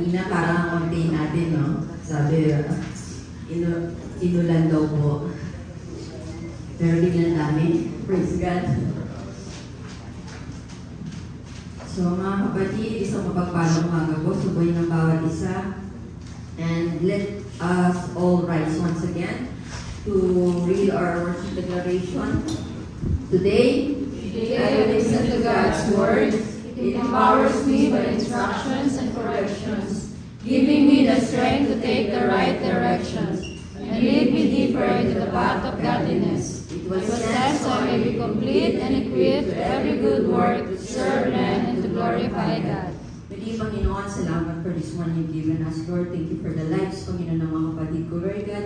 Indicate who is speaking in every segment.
Speaker 1: kanina, parang konti natin, no? Sabi, inulan daw po. Pero biglang dami. Praise God. So mga kapatid, isang mapagpalang umaga po, subay ng bawat isa. And let us all rise once again to read our worship declaration. Today,
Speaker 2: I listen to God's word. It empowers me by instructions and corrections, giving me the strength to take the right directions and lead me deeper into the path of godliness. It was sent so I may be complete and equipped to every good work to serve men and to glorify God.
Speaker 1: Muli, Panginoon, salamat for this one you've given us, Lord. Thank you for the lives, Panginoon, ng mga kapatid ko, Lord God,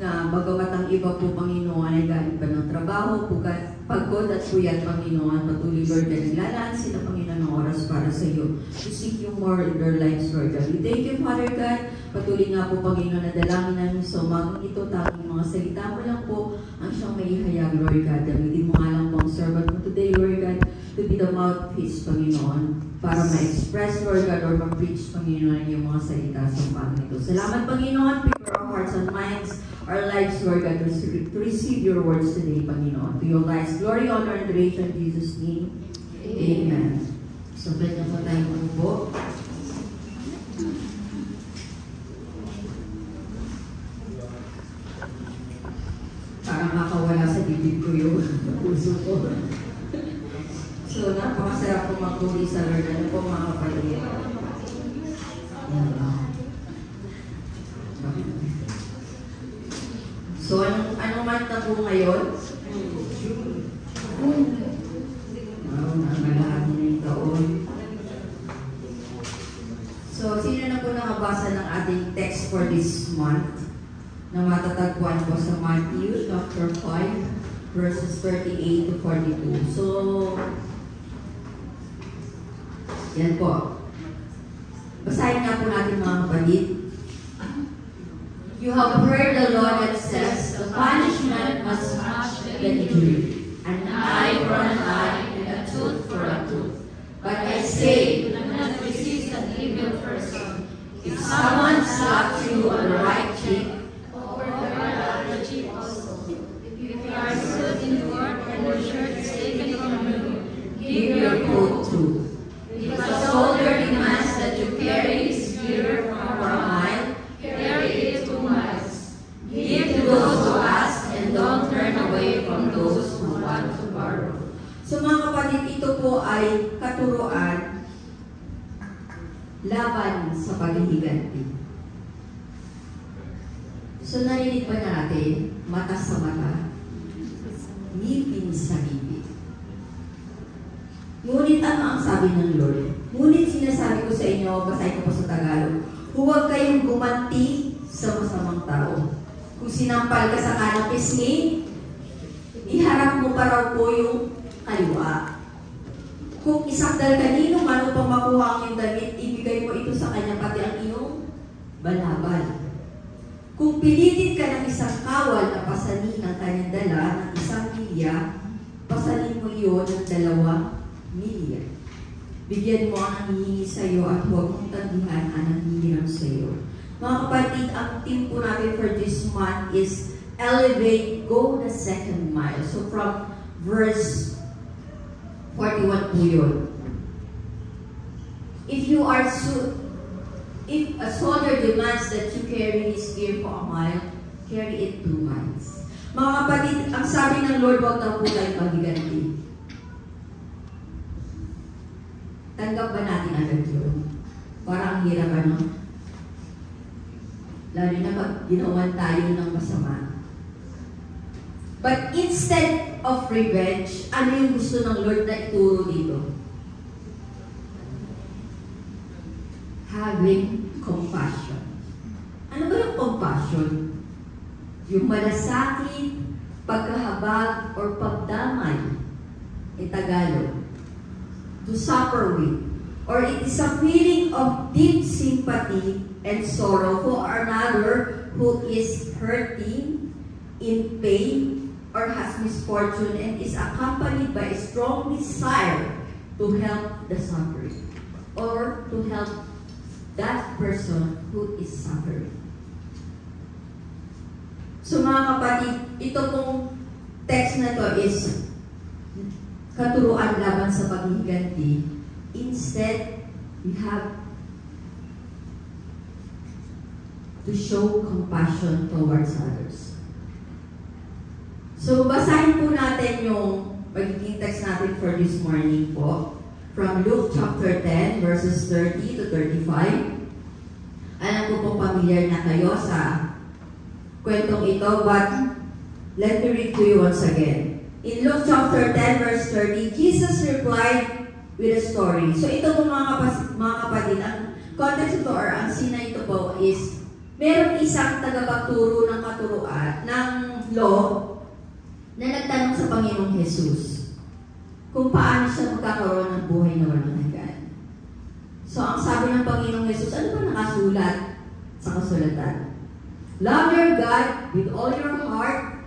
Speaker 1: na bagamat ang iba po, Panginoon, ay galing pa ng trabaho, pagod at puyat, Panginoon, patuloy, Lord, na nilalaan sila, Panginoon, ng oras para sa iyo, to seek you more in their lives, Lord God. We thank you, Father God. Patuloy nga po, Panginoon, na dalangin namin sa umagang ito, tanging mga salita mo lang po ang siyang maihayag, Lord God. Gamitin mo nga lang po ang servant mo today, Lord God, to be the mouthpiece, Panginoon, para ma-express, Lord God, or ma-preach, Panginoon, yung mga salita sa umagang ito. Salamat, Panginoon. Prepare our hearts and minds, our lives, Lord God, to receive your words today, Panginoon. To your lives, glory, honor, and adoration in Jesus' name. Amen. So, pwede na po tayo umupo. Parang makawala sa bibig ko yung puso ko. So, napakasarap po magpuri sa Lord. Ano po mga kapatid? So, anong month na po ngayon? June. Nakalahati na yung taon. So, sino na po nakabasa ng ating text for this month? Na matatagpuan po sa Matthew chapter 5, verses 38 to 42. So, yan po. Basahin nga po natin mga kapatid. You have heard the law that says the punishment must match the injury, an eye for an eye and a tooth for a tooth. But I say, do not resist an evil person. If someone slaps you on the right cheek, over the other cheek also. If you are stood in court and your shirt is taken from you, give your coat too. If a soldier demands that you carry his gear for a mile, carry it 2 miles. Give to those who ask and don't turn away from those who want to borrow. So mga kapatid, ito po ay katuruan laban sa paghihiganti. So narinig ba natin, mata sa mata, ngipin sa ngipin. Ngunit ano ang sabi ng Lord? Ngunit sinasabi ko sa inyo, basahin ko po sa Tagalog, huwag kayong gumanti sa masamang tao. Kung sinampal ka sa kanang pisngi, iharap mo pa raw po yung kaliwa. Kung isakdal kanino, mano pang makuha ang iyong damit, ibigay mo ito sa kanya pati ang iyong balabal. Kung pilitin ka ng isang kawal na pasanin ang kanyang dala ng 1 milya, pasanin mo iyon ng 2 milya. Bigyan mo ang nangihingi sa iyo at huwag mong tanggihan ang nanghihiram sa iyo. Mga kapatid, ang team po natin for this month is elevate, go the second mile. So from verse 41 po yun. If a soldier demands that you carry his gear for a mile, carry it 2 miles. Mga kapatid, ang sabi ng Lord, huwag na po tayo paghiganti. Tanggap ba natin agad yun? Parang ang hirap, ano? Lalo na pag ginawan tayo ng masama. But instead of revenge, ano yung gusto ng Lord na ituro dito? Having compassion. Ano ba yung compassion? Yung malasakit, pagkahabag, or pagdamay. In Tagalog. To suffer with. Or it is a feeling of deep sympathy and sorrow for another who is hurting, in pain, or has misfortune and is accompanied by a strong desire to help the suffering or to help that person who is suffering. So mga kapatid, ito pong text na to is katuruan laban sa paghihiganti. Instead, we have to show compassion towards others. So, basahin po natin yung magiging text natin for this morning po. From Luke chapter 10, verses 30 to 35. Alam ko pong familiar na kayo sa kwentong ito, but let me read to you once again. In Luke chapter 10, verse 30, Jesus replied with a story. So, ito po mga kapatid, ang context ito or ang sina ito po is merong isang tagapagturo ng katuruan, ng law, na nagtanong sa Panginoong Jesus kung paano siya magkakaroon ng buhay na walang hanggan. So, ang sabi ng Panginoong Jesus, ano ba nakasulat sa kasulatan? Love your God with all your heart.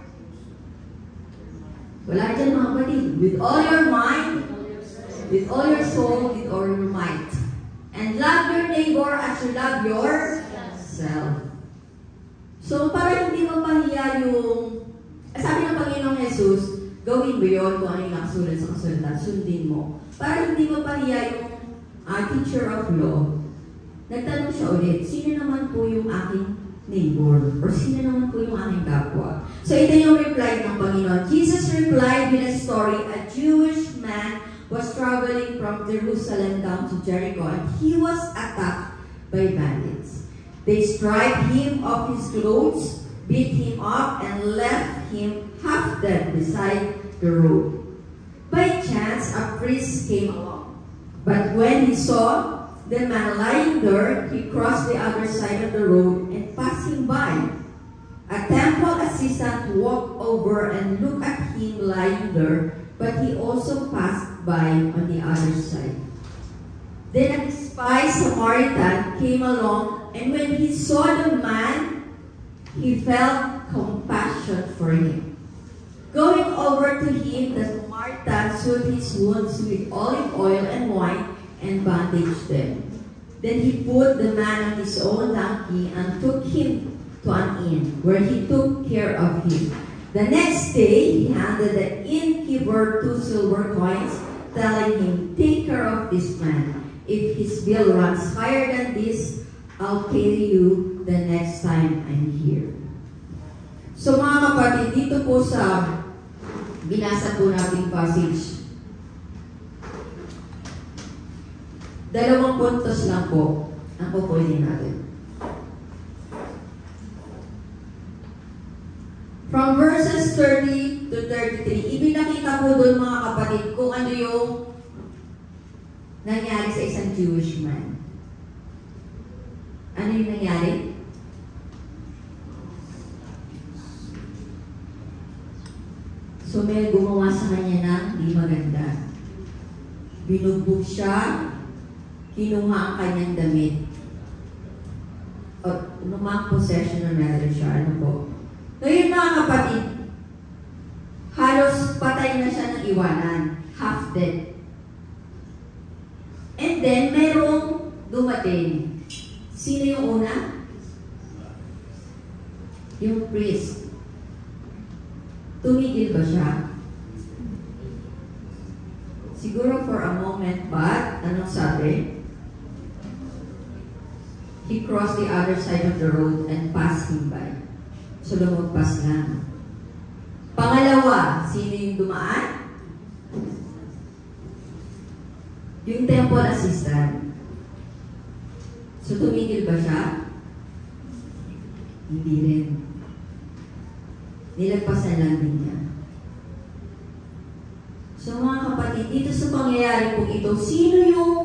Speaker 1: Wala dyan mga kapatid. With all your mind, with all your soul, with all your might. And love your neighbor as you love yourself. So, para hindi mapahiya yung sabi ng Panginoong Jesus, gawin mo yun kung ano yung nakasulat sa kasulatan, sundin mo. Para hindi mapahiya yung teacher of law, nagtanong siya ulit, sino naman po yung aking neighbor? Or sino naman po yung aking kapwa? So, ito yung reply ng Panginoon. Jesus replied with a story. A Jewish man was traveling from Jerusalem down to Jericho, and he was attacked by bandits. They stripped him of his clothes, beat him up, and left him half dead beside the road. By chance, a priest came along. But when he saw the man lying there, he crossed the other side of the road and passed him by. A temple assistant walked over and looked at him lying there, but he also passed by on the other side. Then a despised Samaritan came along, and when he saw the man, he felt compassion for him. Going over to him, the Samaritan soothed his wounds with olive oil and wine and bandaged them. Then he put the man on his own donkey and took him to an inn, where he took care of him. The next day, he handed the innkeeper 2 silver coins, telling him, "Take care of this man. If his bill runs higher than this, I'll pay you the next time I'm here." So mga kapatid, dito po sa binasa po nating passage, 2 puntos lang po ang pupulin natin. From verses 30 to 33, ibinakita po doon mga kapatid kung ano yung nangyari sa isang Jewish man. Ano yung nangyari? So may gumawa sa kanya ng di maganda. Binugbog siya, kinuha ang kanyang damit. O, lumang possession na meron siya. Ano po? Ngayon mga kapatid, halos patay na siya ng iwanan. Half dead. And then, merong dumating. Sino yung una? Yung priest. Tumigil ba siya? Siguro for a moment, but anong sabi? He crossed the other side of the road and passed him by. So lumagpas lang. Pangalawa, sino yung dumaan? Yung temple assistant. So tumigil ba siya? Hindi rin. Nilagpasan lang din niya. So mga kapatid, dito sa pangyayari po ito, sino yung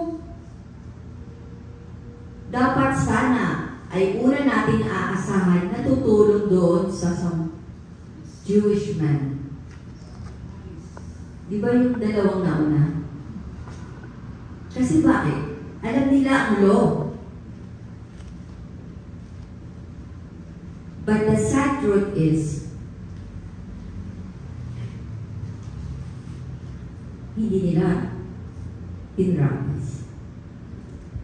Speaker 1: dapat sana ay una natin aasahan na tutulong doon sa Jewish man? Di ba yung dalawang nauna? Kasi bakit? Alam nila ang law. But the sad truth is, hindi nila pinractice.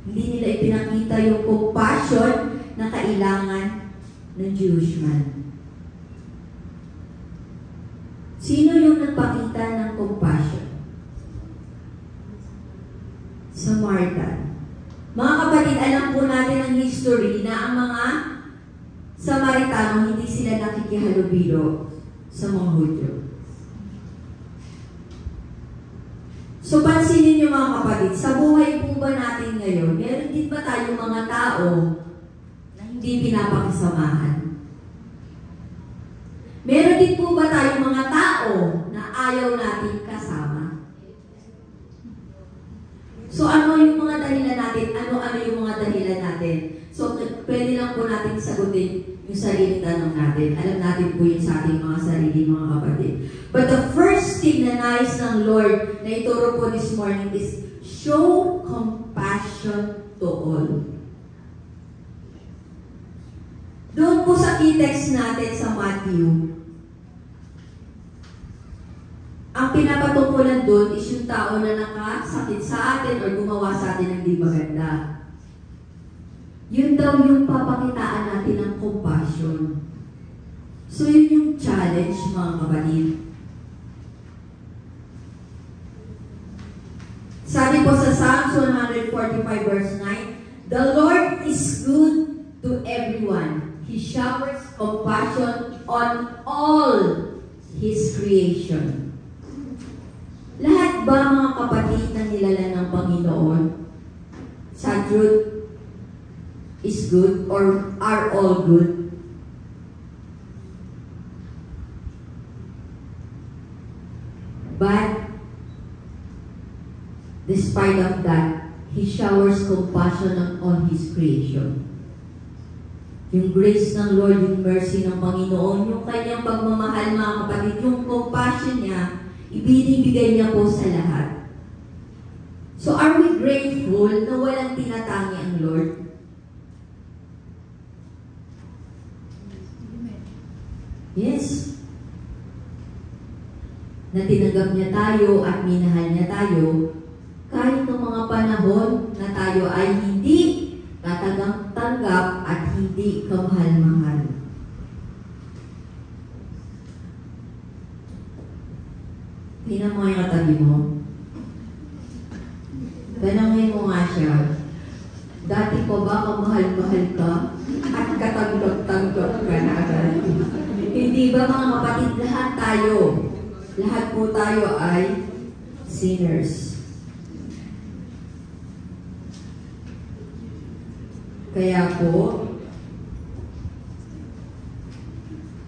Speaker 1: Hindi nila ipinakita yung compassion na kailangan ng Jewish man. Sino yung nagpakita ng compassion? Samaritan. Mga kapatid, alam po natin ang history na ang mga Samaritano hindi sila nakikihalubilo sa mga Hudyo. So, pansinin niyo mga kapatid, sa buhay po ba natin ngayon, meron din ba tayong mga tao na hindi pinapakisamahan? Meron din po ba tayong mga tao na ayaw natin kasama? So, ano yung mga dahilan natin? Ano yung mga dahilan natin? So, pwede lang po natin sagutin yung sariling tanong natin. Alam natin po yun sa ating mga sarili, mga kapatid. But the first thing na nais ng Lord na ituro po this morning is show compassion to all. Doon po sa key text natin sa Matthew, ang pinapatungkulan doon is yung tao na nakasakit sa atin or gumawa sa atin ng di maganda. Yun daw yung papakitaan natin ng compassion. So yun yung challenge, mga kapatid. Sabi po sa Psalms 145 verse 9, "The Lord is good to everyone. He showers compassion on all His creation." Lahat ba, mga kapatid, na nilala ng Panginoon sa truth is good or are all good? But despite of that, He showers compassion on all His creation. Yung grace ng Lord, yung mercy ng Panginoon, yung kanyang pagmamahal, mga kapatid, yung compassion niya, ibinibigay niya po sa lahat. So are we grateful na walang tinatangi ang Lord? Yes. Na tinanggap niya tayo at minahal niya tayo kahit ng mga panahon na tayo ay hindi katagang-tanggap at hindi kamahal-mahal. Tingnan mo yung katabi mo. Tanongin mo nga siya, dati pa ba kamahal-mahal ka at katanggap-tanggap ka na agad? Hindi ba, mga kapatid, lahat po tayo ay sinners. Kaya po,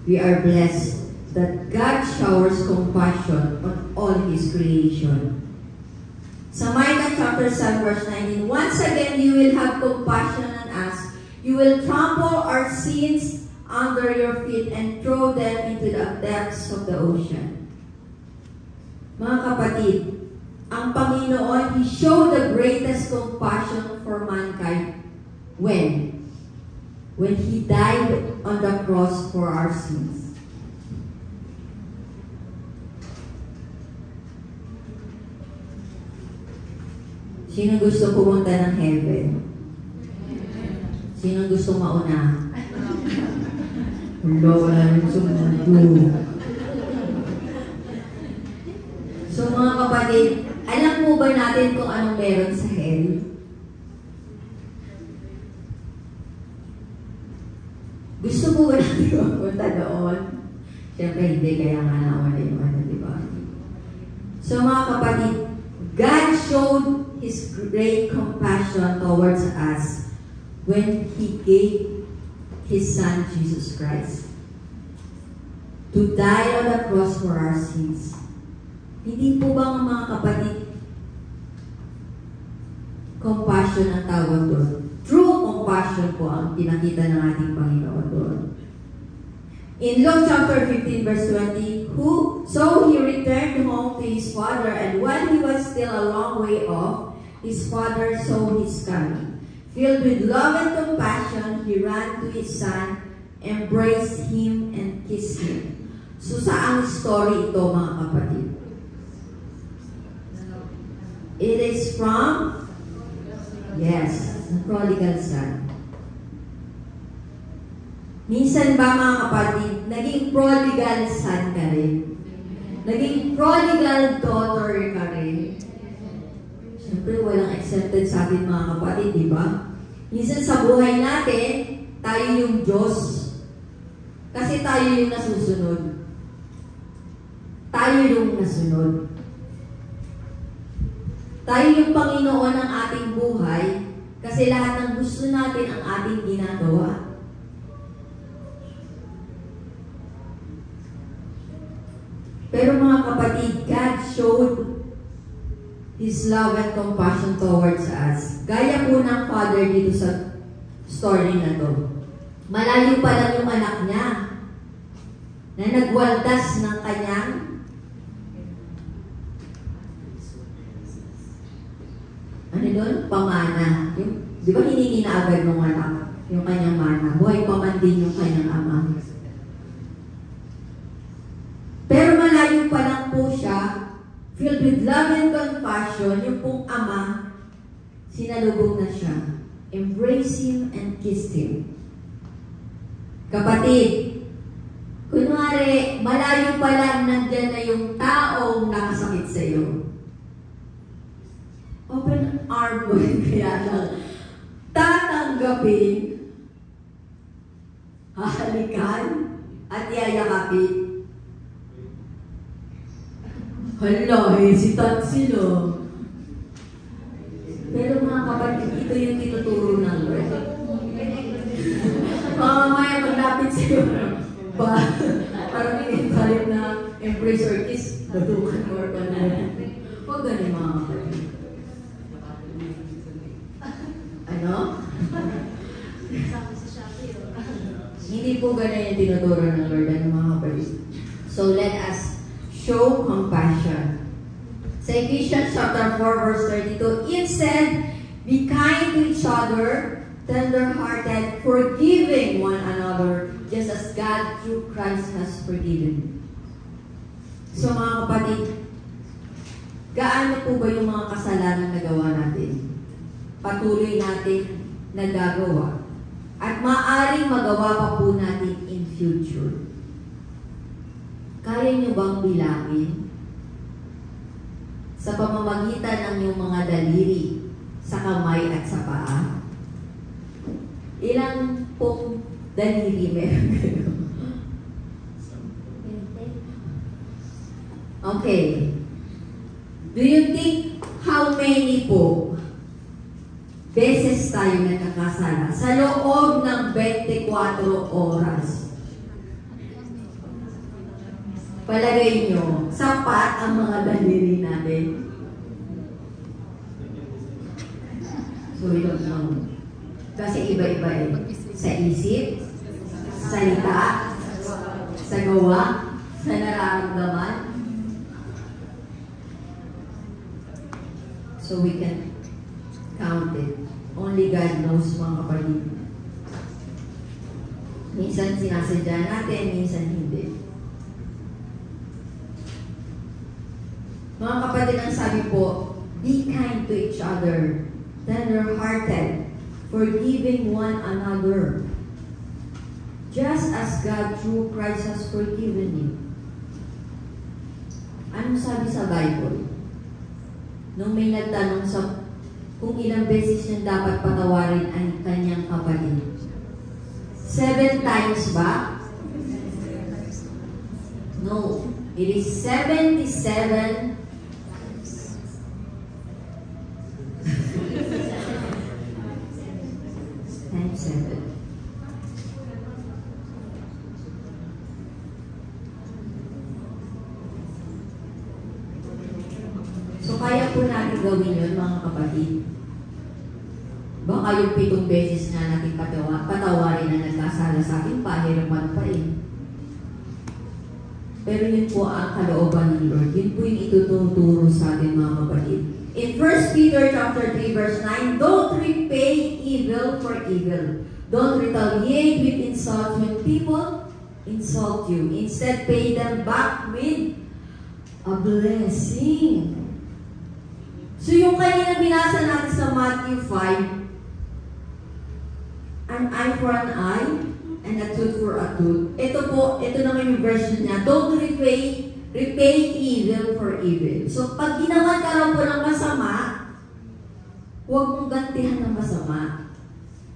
Speaker 1: we are blessed that God showers compassion on all His creation. Sa Micah chapter 7 verse 19, "Once again you will have compassion on us. You will trample our sins under your feet and throw them into the depths of the ocean." Mga kapatid, ang Panginoon, He showed the greatest compassion for mankind. When? When He died on the cross for our sins. Sino gusto pumunta ng heaven? Sino gusto mauna? Wala rin sumundo. So mga kapatid, alam po ba natin kung anong meron sa hell? Gusto po ba natin mapunta doon? Siyempre hindi, kaya nga nawala yung ano, di ba? So mga kapatid, God showed His great compassion towards us when He gave His Son, Jesus Christ, to die on the cross for our sins. Hindi po ba, mga kapatid, compassion ang tawag doon? True compassion po ang pinakita ng ating Panginoon doon. In Luke chapter 15 verse 20, So he returned home to his father, and while he was still a long way off, his father saw his coming. Filled with love and compassion, he ran to his son, embraced him, and kissed him. So saang story ito, mga kapatid? It is from Yes, the prodigal son. Minsan ba mga kapatid, naging prodigal son ka rin? Naging prodigal daughter ka rin? Siyempre, walang exempted sa atin mga kapatid, di ba? Minsan sa buhay natin, tayo yung Diyos. Kasi tayo yung nasusunod. Tayo yung nasunod. Tayo yung Panginoon ng ating buhay kasi lahat ng gusto natin ang ating ginagawa. Pero mga kapatid, God showed His love and compassion towards us. Gaya po ng Father dito sa story na to. Malayo pa lang yung anak niya na nagwaldas ng kanyang ano doon? Pamana. Di ba hiningi na agad ng anak yung kanyang mana? Buhay pa man din yung kanyang ama. Pero malayo pa lang po siya, filled with love and compassion, yung pong ama, sinalubong na siya. Embrace him and kiss him. Kapatid, kunwari, malayo pa lang nandyan na yung taong nakasakit sa iyo. Open arm mo rin kaya lang. Tatanggapin, hahalikan, at yayakapin. Hala, si Tatsilo. Pero mga kapatid, ito yung tinuturo ng Lord. Mamaya maglapit sa'yo. Parang in-valid na embrace or kiss, batukan or panan. Huwag ganun mga kapatid. Ano? Hindi po ganun yung tinuturo ng Lord, ano mga kapatid. So let us show compassion. Sa Ephesians chapter 4 verse 32, it said, be kind to each other, tender-hearted, forgiving one another, just as God through Christ has forgiven. So mga kapatid, gaano po ba yung mga kasalanan na gawa natin? Patuloy natin nagagawa. At maaaring magawa pa po natin in future. Kaya niyo bang bilangin sa pamamagitan ng iyong mga daliri, sa kamay at sa paa? Ilang pong daliri meron kayo? Okay. Do you think how many po beses tayo nagkakasala sa loob ng 24 oras? Palagay nyo, sapat ang mga daliri natin. So, we don't know. Kasi iba-iba eh. Sa isip, sa salita, sa gawa, sa nararamdaman. So, we can count it. Only God knows, mga kapatid. Minsan sinasadya natin, minsan hindi. Mga kapatid, ang sabi po, be kind to each other, tender-hearted, forgiving one another, just as God through Christ has forgiven you. Anong sabi sa Bible? Nung may nagtanong sa kung ilang beses niya dapat patawarin ang kanyang kapatid. 7 times ba? No. It is 77 times 7. So, kaya po natin gawin yun, mga kapatid. Baka yung 7 beses na natin patawarin na nagkasala sa akin, pahirapan pa eh. Pero yun po ang kalooban ng Lord. Yun po yung ituturo sa atin, mga kapatid. In 1 Peter chapter 3 verse 9, don't repay evil for evil. Don't retaliate with insult when people insult you. Instead, pay them back with a blessing. So yung kanina binasa natin sa Matthew 5, an eye for an eye, and a tooth for a tooth. Ito naman yung version niya. Don't repay evil for evil. So pag ginawa ka raw po ng masama, huwag mong gantihan ng masama.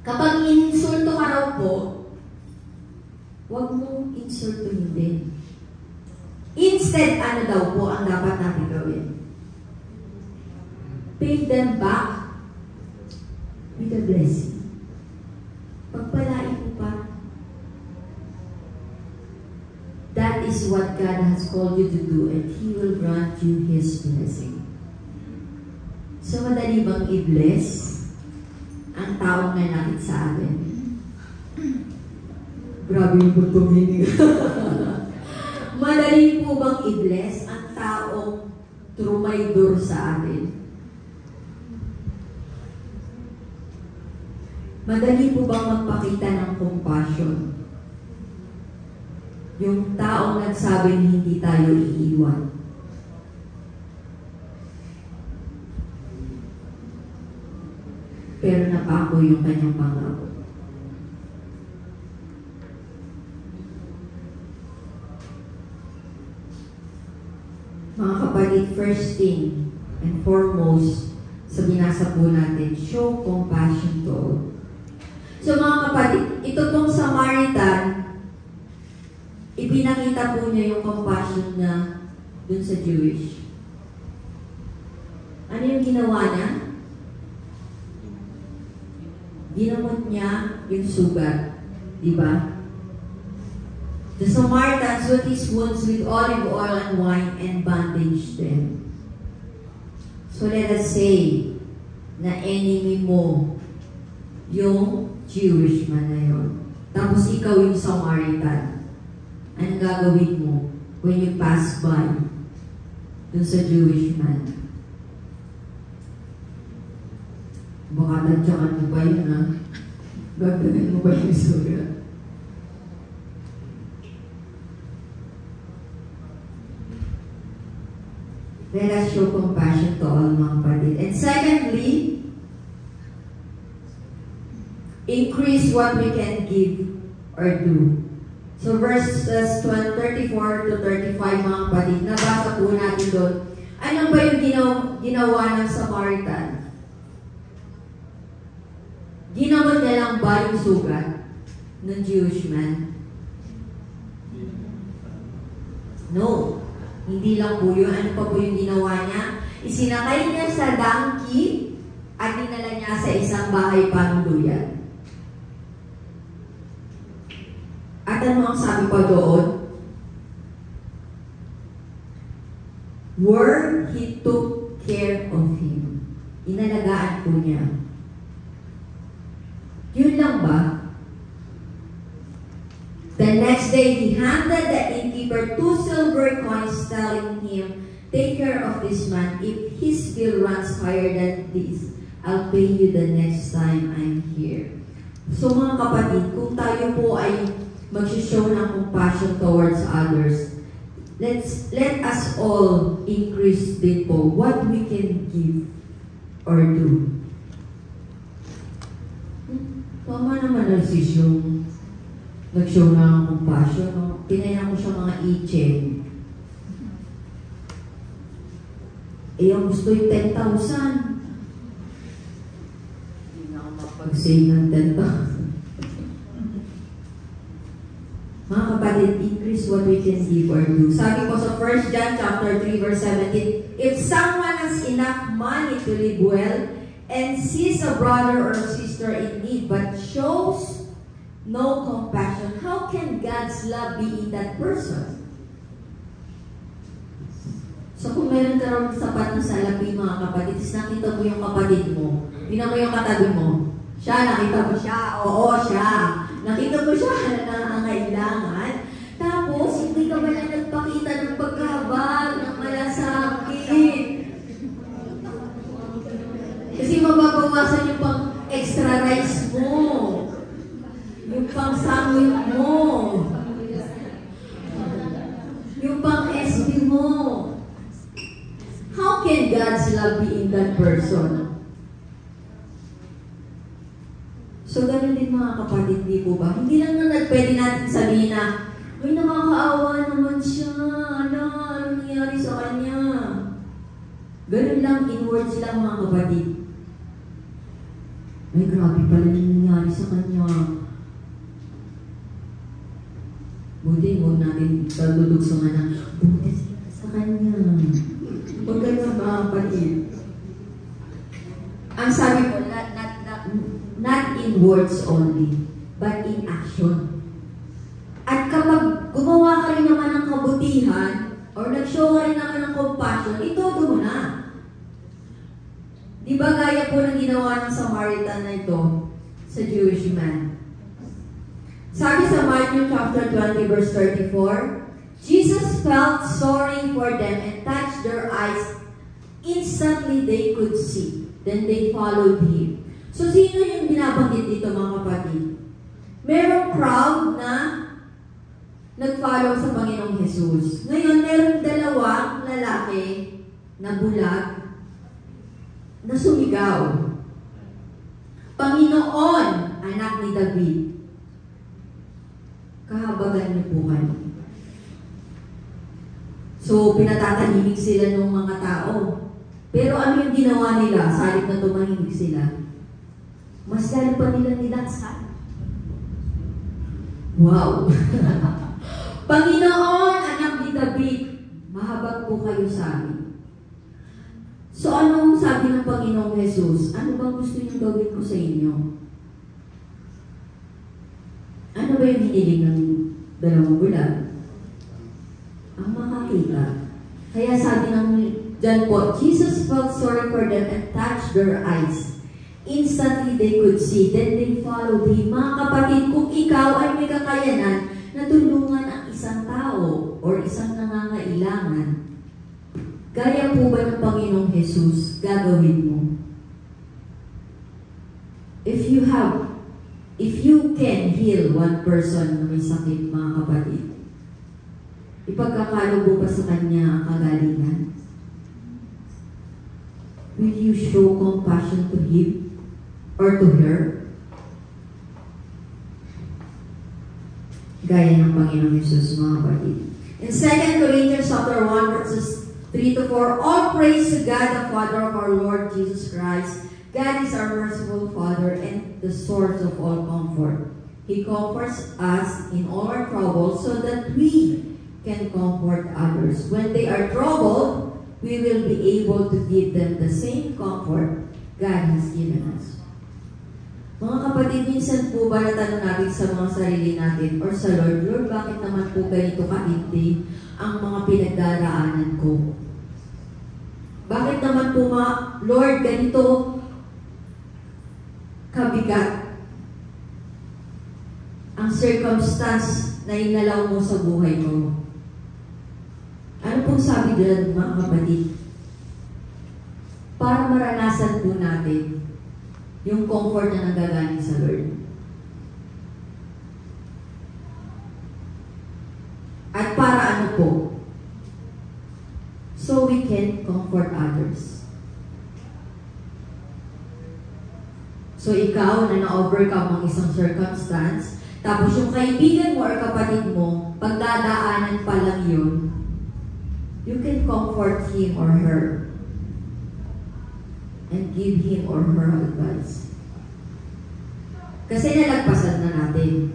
Speaker 1: Kapag ininsulto ka raw po, huwag mong insultuhin din. Instead, ano daw po ang dapat natin gawin? Pay them back with a blessing. Pagpalain mo pa. That is what God has called you to do, and He will grant you His blessing. So, madali bang i-bless ang taong nanakit sa atin? Grabe yung pagtuminig. Madali po bang i-bless ang taong trumaydor sa atin? Madali po bang magpakita ng compassion? Yung taong nagsabing hindi tayo iiwan. Pero napako yung kanyang pangako. Mga kapatid, first thing and foremost sa binasa po natin, show compassion to all. So mga kapatid, ito pong Samaritan, ipinakita po niya yung compassion niya dun sa Jewish. Ano yung ginawa niya? Ginamot niya yung sugat. Diba? The Samaritan soothed his wounds with olive oil and wine and bandaged them. So let us say na enemy mo yung Jewish man na yun. Tapos ikaw yung Samaritan. Anong gagawin mo when you pass by dun sa Jewish man? Baka tadyakan mo ba yun, ha? Gagawin mo ba yung sugat? Let us show compassion to all, mga kapatid. And secondly, increase what we can give or do. So verses 34 to 35, mga kapatid, nabasa po natin doon. Ano ba yung ginawa ng Samaritan? Ginamot niya lang ba yung sugat ng Jewish man? No. Hindi lang po yun. Ano pa po yung ginawa niya? Isinakay niya sa donkey at dinala niya sa isang bahay panuluyan. At ano ang sabi pa doon? Where he took care of him. Inalagaan po niya. Yun lang ba? The next day, he handed the innkeeper 2 silver coins, telling him, take care of this man. If his bill runs higher than this, I'll pay you the next time I'm here. So mga kapatid, kung tayo po ay mag-show ng compassion towards others, let us all increase din po what we can give or do. Tama naman ang yung nag-show na ng compassion. Pinayan ko siya mga i-chain. Ang gusto yung 10,000. Hindi na ako makapag-save ng 10,000. Mga kapatid, increase what we can give or do. Sabi ko sa 1 John chapter 3 verse 17, if someone has enough money to live well and sees a brother or sister in need but shows no compassion, how can God's love be in that person? So kung meron ka rin sapat na salapi, mga kapatid, is nakita mo yung kapatid mo, tingnan mo yung katabi mo, siya, nakita mo siya, oo siya, nakita mo siya na nangangailangan, tapos hindi ka ba na nagpakita ng pagkabal, ng malasakit? Kasi mababawasan yung pang extra rice mo. Yung pang sandwich mo. Yung pang SB mo. How can God's love be in that person. So, ganun din mga kapatid, di po ba? Hindi lang pwede natin sabihin na, ay, nakakaawa naman siya. Ano nangyari sa kanya? Ganun lang, in words lang mga kapatid. Ay, grabe pala nangyari sa kanya. Buti, huwag natin pagdudog sa mga buti sa kanya. Huwag ganun mga kapatid. Ang sabi ko, not in words only, but in action. At kapag gumawa ka rin naman ng kabutihan, or nag-show ka rin naman ng compassion, itodo mo na. Di ba gaya po ng ginawa ng Samaritan na ito sa Jewish man? Sabi sa Matthew chapter 20 verse 34, Jesus felt sorry for them and touched their eyes. Instantly they could see. Then they followed him. So, sino yung binabanggit dito mga kapatid? Merong crowd na nag-follow sa Panginoong Jesus. Ngayon, merong dalawang lalaki na bulag na sumigaw. Panginoon, anak ni David, kahabagan niyo po kayo. So, pinatatahimik sila ng mga tao. Pero ano yung ginawa nila? Salit na tumahimik sila. Mas lalo pa nila nilaksan. Wow! Panginoon, anak ni David, mahabag po kayo sa amin. So, anong sabi ng Panginoong Jesus? Ano bang gusto niyong gawin ko sa inyo? Ano ba yung hiniling ng dalawang bulag? Ang makakita. Kaya sabi ng dyan po, Jesus felt sorry for them and touched their eyes. Instantly they could see. Then they followed him. Mga kapatid, kung ikaw ay may kakayanan na tulungan ang isang tao or isang nangangailangan, gaya po ba ng Panginoong Jesus, gagawin mo? If you can heal one person na may sakit, mga kapatid, ipagkakalubo pa sa kanya ang kagalingan. Will you show compassion to him or to her? Gaya ng Panginoong Jesus, mga kapatid. In 2 Corinthians chapter 1 verses 3 to 4, all praise to God, the Father of our Lord Jesus Christ. God is our merciful Father and the source of all comfort. He comforts us in all our troubles so that we can comfort others. When they are troubled, we will be able to give them the same comfort God has given us. Mga kapatid, minsan po ba natanong natin sa mga sarili natin or sa Lord, Lord, bakit naman po ganito kaintindi ang mga pinagdaraanan ko? Bakit naman po Lord, ganito kabigat ang circumstance na inalaw mo sa buhay mo? Ano pong sabi doon, mga kapatid? Para maranasan po natin yung comfort na nanggagaling sa Lord. At para ano po? So we can comfort others. So ikaw na na-overcome ang isang circumstance, tapos yung kaibigan mo or kapatid mo, pagdadaanan pa lang yun, you can comfort him or her and give him or her advice. Kasi nalagpasan na natin.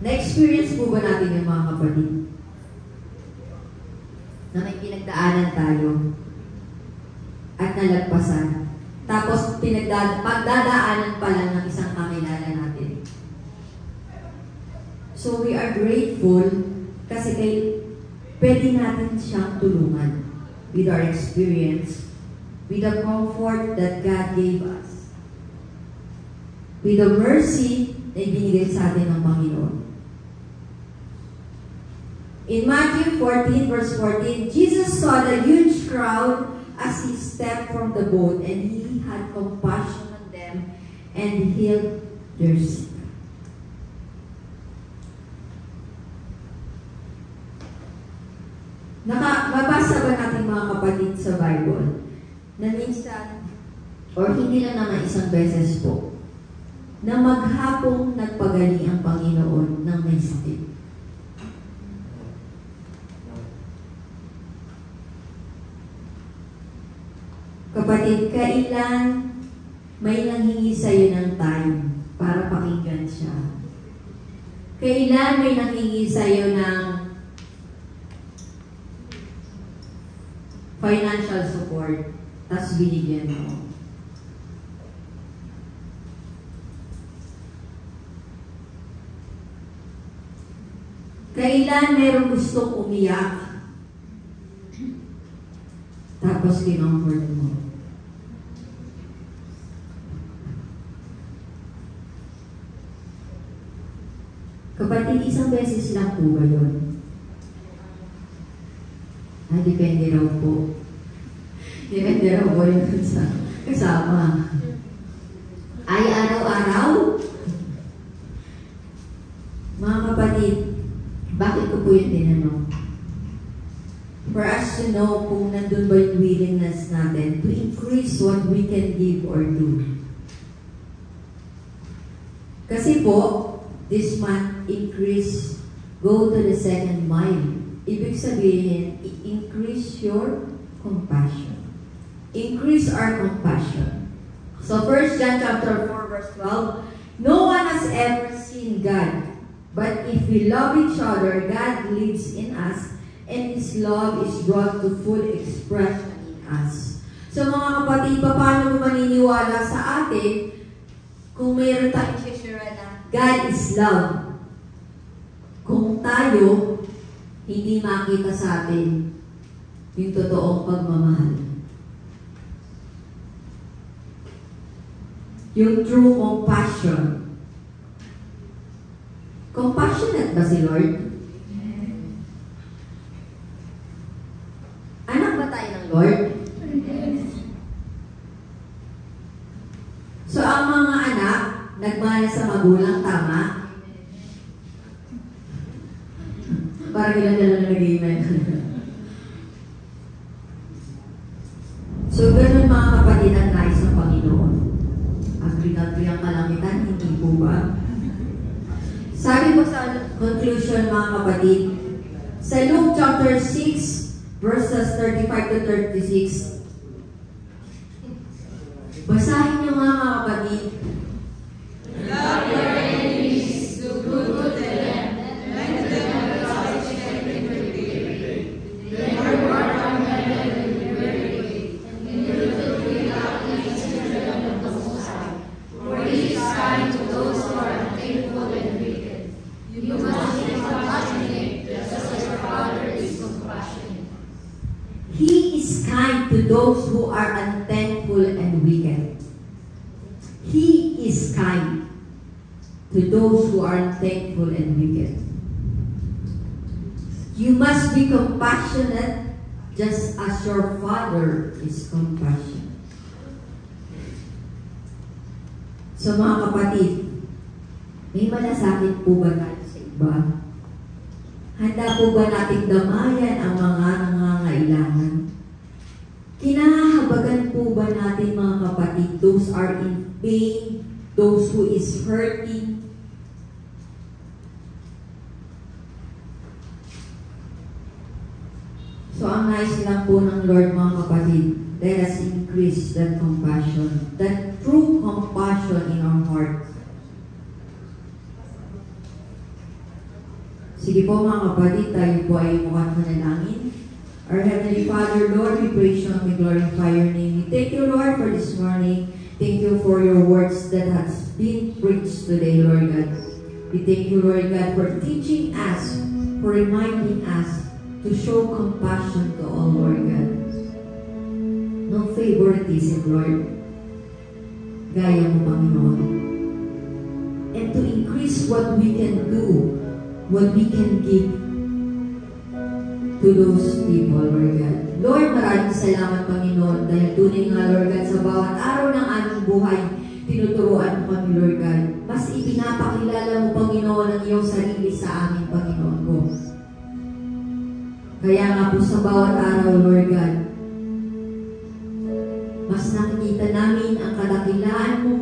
Speaker 1: Na-experience po ba natin yung mga kapatid? Na may pinagdaanan tayo at nalagpasan. Tapos pagdadaanan pa lang ng isang kakilala natin. So we are grateful kasi pwede natin siyang tulungan with our experience, with the comfort that God gave us, with the mercy na ibinigay sa atin ng Panginoon. In Matthew 14 verse 14, Jesus saw the huge crowd as he stepped from the boat, and he had compassion on them and healed their sick. Mabasa ba na minsan, or hindi lang naman isang beses po, na maghapong nagpagaling ang Panginoon ng may sakit. Kapatid, kailan may nanghingi sa'yo ng time para pakinggan siya? Kailan may nanghingi sa'yo ng financial support, tapos binigyan mo? Kailan merong gustong umiyak, tapos kinomfort mo? Kapatid, isang beses lang po ba yun? Depende raw po. Depende raw po yun sa kasama. Ay araw-araw? Mga kapatid, bakit ko po yung tinanong? For us to know kung nandun ba yung willingness natin to increase what we can give or do. Kasi po, this month, increase, go to the second mile. Ibig sabihin, increase your compassion. Increase our compassion. So 1 John chapter 4, verse 12, no one has ever seen God, but if we love each other, God lives in us, and His love is brought to full expression in us. So mga kapatid, paano mo maniniwala sa atin kung mayroon tayong share na God is love? Kung tayo hindi makita sa atin yung totoong pagmamahal. Yung true compassion. Compassionate ba si Lord? Anak ba tayo ng Lord? So, ang mga anak, nagmana sa magulang, tama? Parang ilan na lang nag-amen. So, ganun mga kapatid ang nais ng Panginoon. Agree ang kalangitan, hindi po ba? Sabi po sa conclusion mga kapatid, sa Luke chapter 6, verses 35 to 36, basahin niyo nga mga kapatid.
Speaker 2: Love your enemies, do good to them, and to them without expecting return. Then your reward from heaven will be very great, and you will be happy in the children of the Most High. For He is kind to those who are unthankful and wicked. You must be compassionate, just as your Father is compassionate.
Speaker 1: He is kind to those who are unthankful and wicked. He is kind to those who are unthankful and wicked. You must be compassionate just as your Father is compassionate. So mga kapatid, may malasakit po ba tayo sa iba? Handa po ba nating damayan ang mga nangangailangan? Kinahabagan po ba natin mga kapatid, those are in pain, those who is hurting? So ang nais lang po ng Lord mga kapatid, let us increase that compassion, that true compassion in our hearts. Sige po mga kapatid, tayo po ay mukhang manalangin. Our Heavenly Father, Lord, we praise you and we glorify your name. We thank you, Lord, for this morning. Thank you for your words that has been preached today, Lord God. We thank you, Lord God, for teaching us, for reminding us to show compassion to all, Lord God. No favoritism, Lord. Gaya mo, Panginoon. And to increase what we can do, what we can give to those people, Lord God. Lord, maraming salamat, Panginoon, dahil tunay nga, Lord God, sa bawat araw ng aming buhay, tinuturuan mo kami, Lord God. Mas ipinapakilala mo, Panginoon, ang iyong sarili sa amin, Panginoon ko. Kaya nga po sa bawat araw, Lord God, Mas nakikita namin ang kadakilaan mo,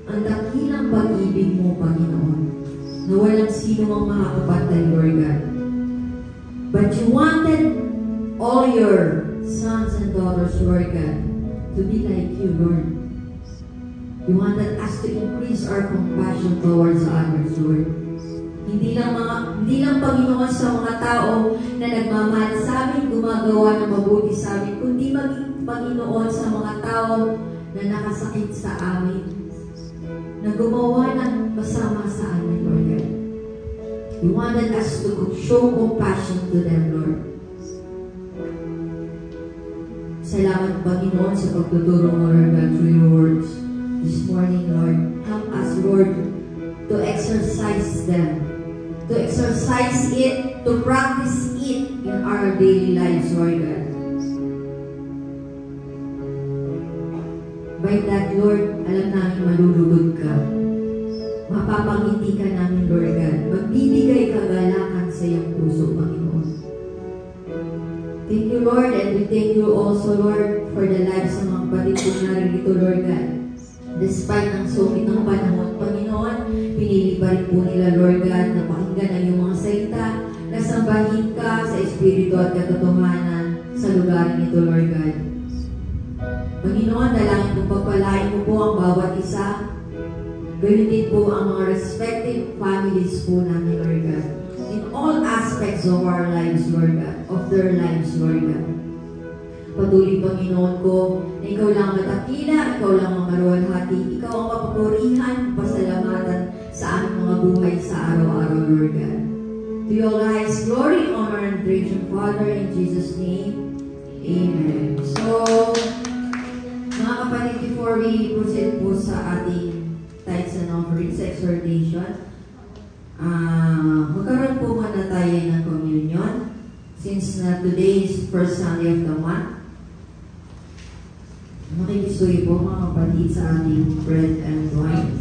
Speaker 1: ang dakilang pag-ibig mo, Panginoon, na walang sino mang makakapantay, Lord God. But you wanted all your sons and daughters, Lord God, to be like you, Lord. You wanted us to increase our compassion towards others, Lord. Hindi lang Panginoon sa mga tao na nagmamahal sa amin, gumagawa ng mabuti sa amin, kundi maging Panginoon sa mga tao na nakasakit sa amin, na gumawa ng masama sa amin, Lord God. You wanted us to show compassion to them, Lord. Salamat, Panginoon, sa pagtuturo mo, Lord God, through your words this morning, Lord. Help us, Lord, to exercise them, to exercise it, to practice it in our daily lives, Lord God. By that, Lord, alam namin malulugod ka. Mapapangiti ka namin, Lord God. Magbibigay kagalakan sa iyong puso, Panginoon. Thank you, Lord, and we thank you also, Lord, for the lives ng mga kapatid kong naririto, Lord God. Despite ng sungit ng panahon, Panginoon, pinili pa rin po nila, Lord God, na pakinggan ang iyong mga salita, na sambahin ka sa Espiritu at katotohanan sa lugar nito, Lord God. Panginoon, dalangin kong pagpalain mo po ang bawat isa. Gawin din po ang mga respective families po namin, Lord God. In all aspects of our lives, Lord God. Of their lives, Lord God. Patuloy, Panginoon ko, na ikaw lang matakila, ikaw lang ang maluwalhati, ikaw ang papapurihan, pasalamatan sa aming mga buhay sa araw-araw, Lord God. To you all guys, glory, honor, and praise, Father, in Jesus' name. Amen. So, mga kapatid, before we proceed po sa ating tithes and offerings exhortation, magkaroon po muna tayo ng communion since na today is first Sunday of the month. Makikisuyo po mga kapatid sa ating bread and wine.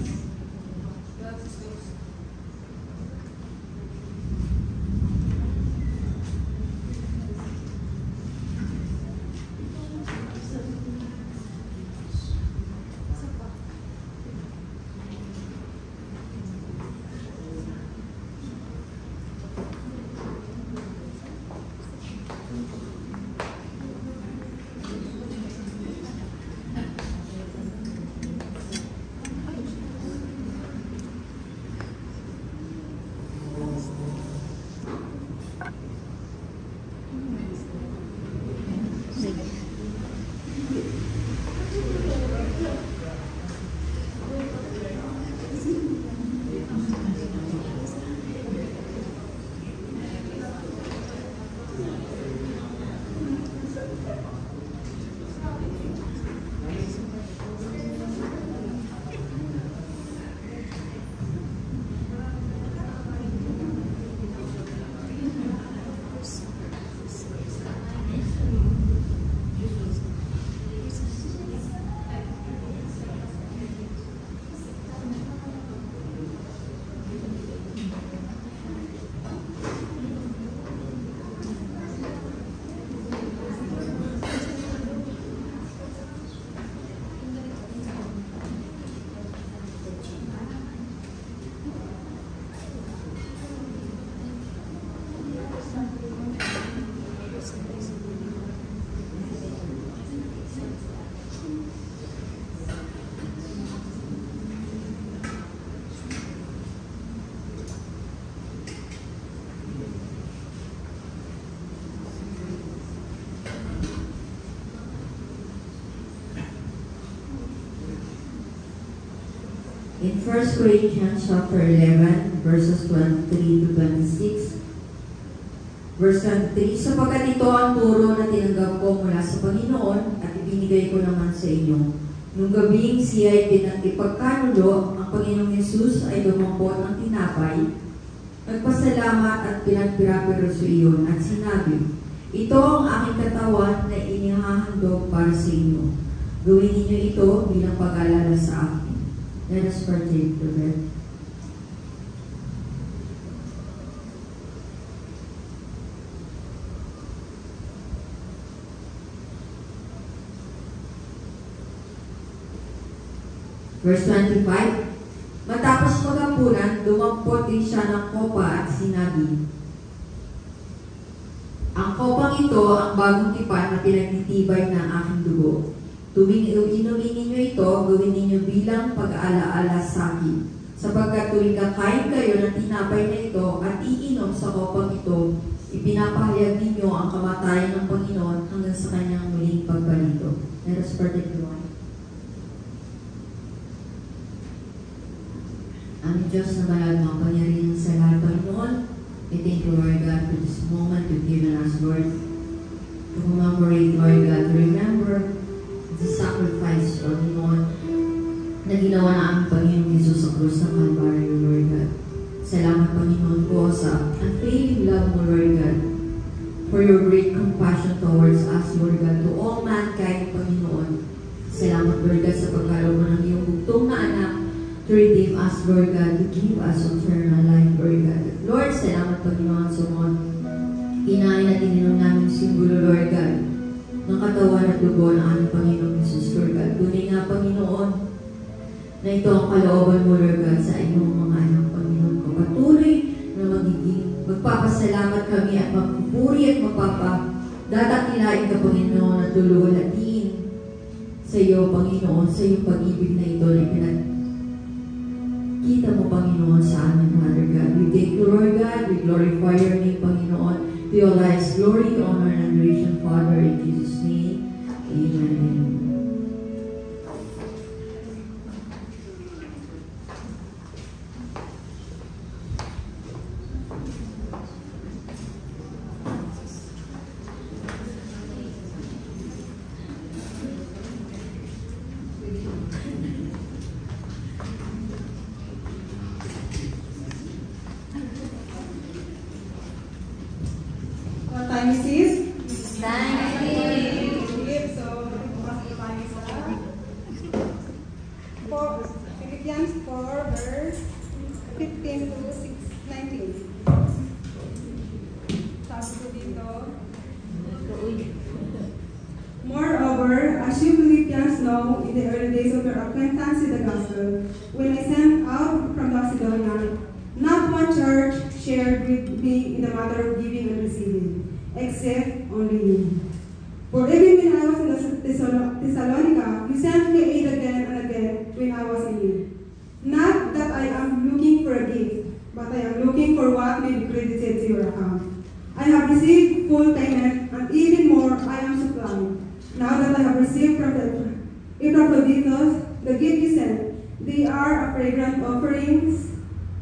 Speaker 1: In 1 Corinthians chapter 11, verses 23 to 26, verse 23, sapagkat ito ang turo na tinanggap ko mula sa Panginoon at ibinigay ko naman sa inyo. Nung gabing siya ay pinagpagkanulo, ang Panginoong Yesus ay dumampot ng tinapay, nagpasalamat at pinagpirapiro sa iyon at sinabi, ito ang aking katawan na inihahandog para sa inyo. Gawin ninyo ito bilang pag-alala sa akin. Let us partake the bread. Verse 25, matapos magapunan, dumampot din siya ng kopa at sinabi, ang kopang ito ang bagong tipan na pinagtitibay ng aking dugo. Tuwing inumin ninyo ito, gawin ninyo bilang pag-aalaala sa akin. Sapagkat tuwing kakain kayo ng tinapay na ito at iinom sa kopang ito, ipinapahayag ninyo ang kamatayan ng Panginoon hanggang sa kanyang muling pagbalito. Let us pray to God. Aming Diyos na banal, makapangyarihan sa lahat, Panginoon, I thank you, Lord God, for this moment you've given us, Lord, to commemorate, Lord God, to remember the sacrifice, Panginoon, na ginawa na aming Panginoon Jesus sa krus ng Calvary, Lord God. Salamat, Panginoon ko, sa unfailing love mo, Lord God, for your great compassion towards us, Lord God, to all mankind, Panginoon. Salamat, Lord God, sa pagkalaw mo ng iyong bugtong na anak to redeem us, Lord God, to give us eternal life, Lord God. Lord, salamat, Panginoon, sa mga kinain at ininom namin simbolo, Lord God, ng katawan at dugo ng aming Panginoon Jesus, Lord God. Tunay nga, Panginoon, na ito ang kalooban mo, Lord God, sa inyong mga anak, Panginoon ko. Patuloy na magpapasalamat kami at magpupuri at magpapadadakilain ka, Panginoon, at luluwalhatiin sa iyo, Panginoon, sa iyong pag-ibig na ito na kita mo, Panginoon, sa amin, Father God. We thank you, Lord God. We glorify your name, Panginoon. To your lies, glory, honor, and adoration, Father, in Jesus' name. Amen.
Speaker 3: What time is this?
Speaker 2: 9.
Speaker 3: Okay, so bukas na tayo sa Philippians 4 verse 15 to 19. Sabi ko dito, moreover, as you Philippians know, in the early days of your acquaintance with the gospel, when I sent out from Macedonia, not one church shared with me in the matter of giving and receiving, except only you. For even when I was in Thessalonica, you sent me aid again and again when I was in need. Not that I am looking for a gift, but I am looking for what may be credited to your account. I have received full payment, and even more I am supplying. Now that I have received from Epaphroditus the gift you sent, they are a fragrant offerings,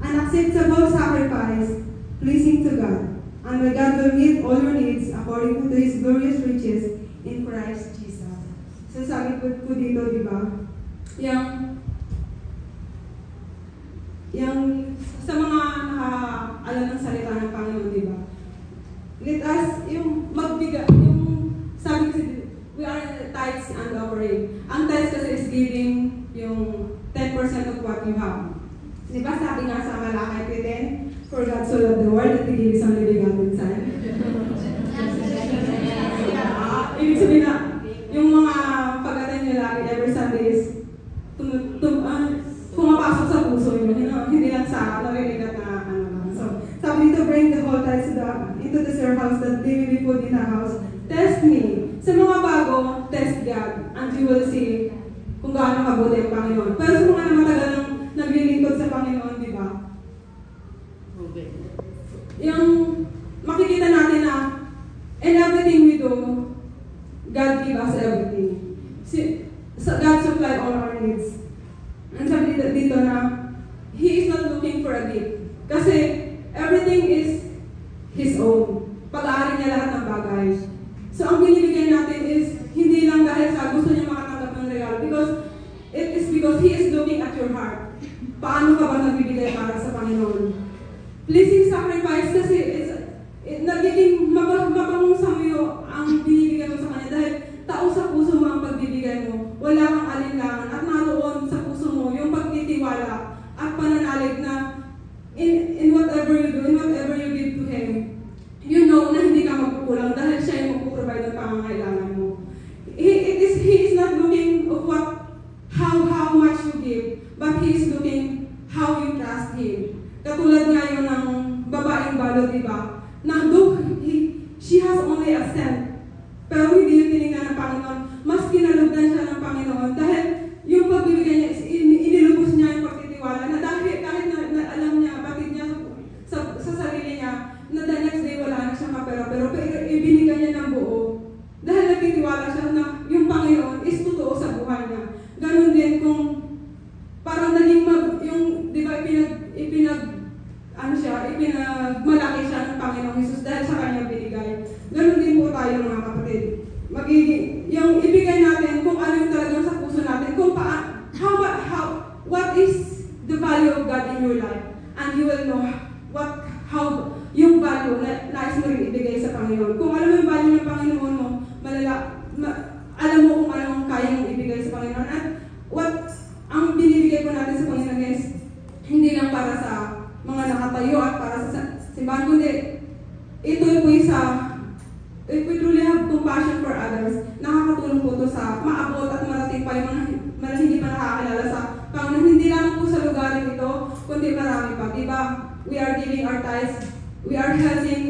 Speaker 3: an acceptable sacrifice, pleasing to God. And may God will meet all your needs according to His glorious riches in Christ Jesus. So sabi ko dito, di ba? Yung sa mga nakaalam ng salita ng Panginoon, di ba? Let us, yung magbiga, yung sabi ko, we are in the tithes and offering. Ang tithes kasi is giving yung 10% of what you have. Di ba sabi nga sa Malakay 10, for God so loved the world that He gave His only begotten Son. Ibig sabihin na, yung mga pag-attend nyo lagi every Sunday is pumapasok sa puso nyo, hindi lang sa naririgat na ano lang. So, sabi dito, bring the whole tithes into the storehouse that they will be put in the house. Test me. Sa mga bago, test God, and you will see kung gaano mabuti ang Panginoon. Pero sa mga matagal nang naglilingkod sa Panginoon, di ba? Yung makikita natin na in everything we do, God give us everything. God supply all our needs. And sabi dito na, He is not looking for a gift. Kasi everything is His own. Pag-aari niya lahat ng bagay. So ang binibigay natin is, hindi lang dahil sa gusto niya makatanggap ng regalo. Because it is because He is looking at your heart. Paano ka ba nagbibigay para sa Panginoon? Pleasing sacrifice kasi nagiging mabangong sa iyo ang binibigay mo sa Kanya dahil tao sa puso mo ang pagbibigay mo. Wala kang alinlangan at naroon sa puso mo yung pagtitiwala at pananalig na in whatever you do, in whatever you give to Him, you know na hindi ka magkukulang dahil siya yung magpuprovide ng pangangailangan mo. He is not looking of how much you give. give, but He is looking how you trust Him. Katulad nga yun ng babaeng balo, di ba? Na she has only a cent, pero hindi yung tinignan ng Panginoon. Mas kinalugdan siya ng Panginoon dahil yung pagbibigay niya, inilubos niya yung pagtitiwala na dahil kahit na alam niya, batid niya sa sarili niya, na the next day wala na siyang kapera, pero ibinigay niya ng buo. Dahil nagtitiwala siya na yung Panginoon is totoo sa buhay niya. Ganun din kung parang naging yung, di ba, ipinagmalaki siya ng Panginoong Jesus dahil sa kanya binigay. Ganun din po tayo mga kapatid. Yung ibigay natin kung ano yung talagang sa puso natin, kung what is the value of God in your life, and you will know how yung value na nais mo rin ibigay sa Panginoon. Kung alam mo yung value ng Panginoon mo, alam mo kung anong kaya mong ibigay sa Panginoon. At ang binibigay po natin sa Panginoon is hindi lang para sa mga nakatayo at para sa simbahan, kundi ito po if we truly have compassion for others, nakakatulong po ito sa maabot at marating pa yung mga hindi pa nakakilala sa Panginoon. Hindi lang po sa lugar ito, kundi marami pa. Diba? We are giving our tithes, we are helping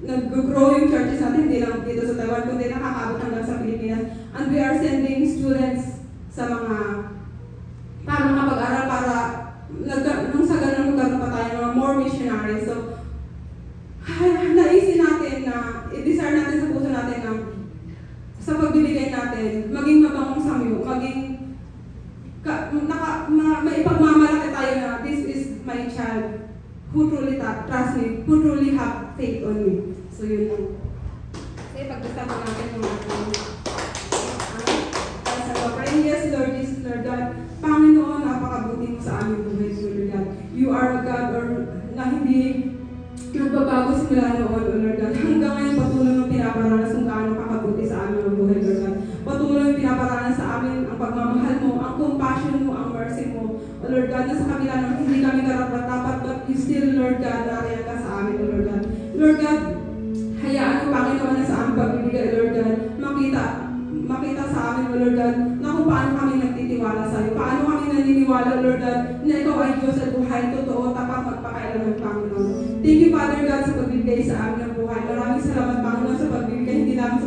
Speaker 3: nag-grow yung churches natin, hindi lang dito sa Taiwan, kundi nakakabot hanggang sa Pilipinas. And we are sending students sa para makapag-aral, para nung sa ganun magkaroon pa tayo mga more missionaries. So, naisin natin na, i-desire natin sa puso natin na sa pagbibigay natin, maging mabangong samyo, maging maipagmamalaki tayo na this is my child who truly trust me, who truly have faith on me. So yun lang. Kasi pag-usapan natin yung yes, Lord Jesus, Lord God, Panginoon, napakabuti mo sa aming buhay, Lord God. You are a God na hindi nagbabago simula noon, Lord God. Hanggang ngayon, patuloy mong pinaparanas kung gaano kakabuti sa aming buhay, Lord God. Patuloy mong pinaparanas sa amin ang pagmamahal mo, ang compassion mo, ang mercy mo, Lord God, na sa kabila ng hindi kami karapat-dapat, but you still, Lord God, nariyan ka sa amin, Lord God. Lord God, hayaan mo, Panginoon, na sa aming pagbibigay, Lord God, makita sa amin, Lord God, na kung paano kami nagtitiwala sa iyo. Paano kami naniniwala, Lord God, na ikaw ay Diyos at buhay, totoo, tapat, magpakailanman, Panginoon. Thank you, Father God, sa pagbibigay sa amin ng buhay. Maraming salamat, Panginoon, sa pagbibigay, hindi lang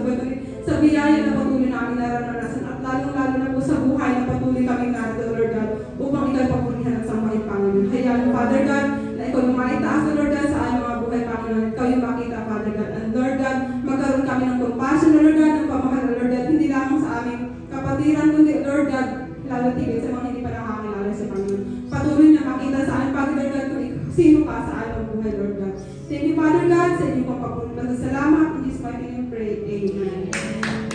Speaker 3: sa biyaya na patuloy namin naranasan, at lalong-lalo na po sa buhay na patuloy kami narito, Lord God, upang ikaw papurihan at sambahin, Panginoon. Hayaan mo, Father God, na ikaw yung maitaas, Lord God, sa aming mga buhay, Panginoon. Ikaw yung makita, Father God. And Lord God, magkaroon kami ng compassion, Lord God, ng pamahal, Lord God, hindi lamang sa aming kapatiran, kundi, Lord God, lalo tigit sa mga hindi pa nakakilala sa Panginoon. Patuloy na makita sa aming Panginoon, Lord God, kung sino pa sa aming buhay, Lord God. Thank you, Father God, sa inyong pagpapulit. Salamat. In Jesus' mighty name, pray. Amen.